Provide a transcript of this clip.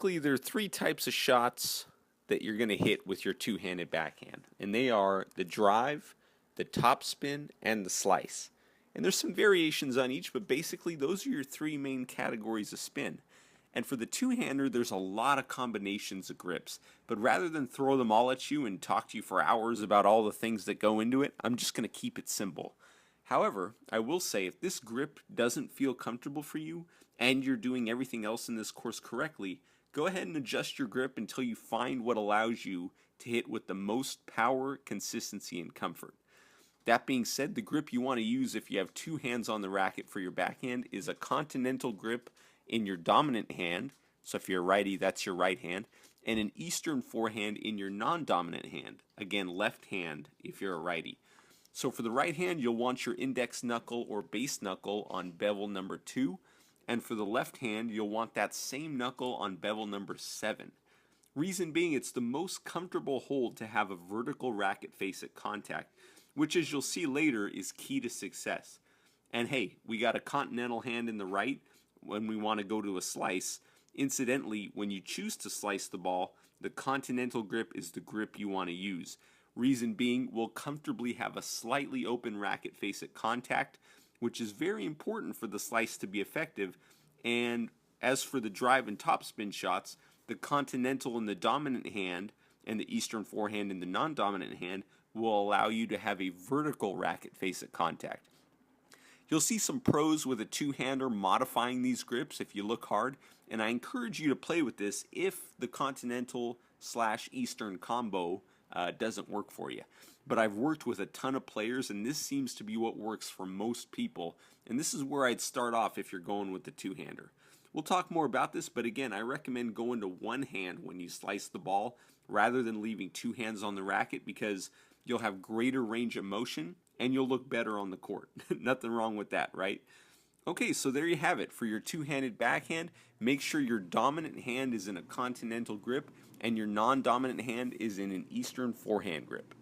basically, there are three types of shots that you're going to hit with your two-handed backhand, and they are the drive, the topspin, and the slice. And there's some variations on each, but basically those are your three main categories of spin. And for the two-hander, there's a lot of combinations of grips, but rather than throw them all at you and talk to you for hours about all the things that go into it, I'm just going to keep it simple. However, I will say if this grip doesn't feel comfortable for you and you're doing everything else in this course correctly, go ahead and adjust your grip until you find what allows you to hit with the most power, consistency, and comfort. That being said, the grip you want to use if you have two hands on the racket for your backhand is a continental grip in your dominant hand. So if you're a righty, that's your right hand, and an Eastern forehand in your non-dominant hand. Again, left hand if you're a righty. So for the right hand, you'll want your index knuckle or base knuckle on bevel number 2, and for the left hand, you'll want that same knuckle on bevel number 7. Reason being, it's the most comfortable hold to have a vertical racket face at contact, which as you'll see later is key to success. And hey, we got a continental hand in the right when we want to go to a slice. Incidentally, when you choose to slice the ball, the continental grip is the grip you want to use. Reason being, we'll comfortably have a slightly open racket face at contact, which is very important for the slice to be effective. And as for the drive and topspin shots, the continental in the dominant hand and the Eastern forehand in the non-dominant hand will allow you to have a vertical racket face at contact. You'll see some pros with a two-hander modifying these grips if you look hard, and I encourage you to play with this if the continental/Eastern combo doesn't work for you. But I've worked with a ton of players, and this seems to be what works for most people, and this is where I'd start off if you're going with the two-hander. We'll talk more about this, but again, I recommend going to one hand when you slice the ball rather than leaving two hands on the racket, because you'll have greater range of motion and you'll look better on the court. Nothing wrong with that, right? Okay, so there you have it. For your two-handed backhand, make sure your dominant hand is in a continental grip and your non-dominant hand is in an Eastern forehand grip.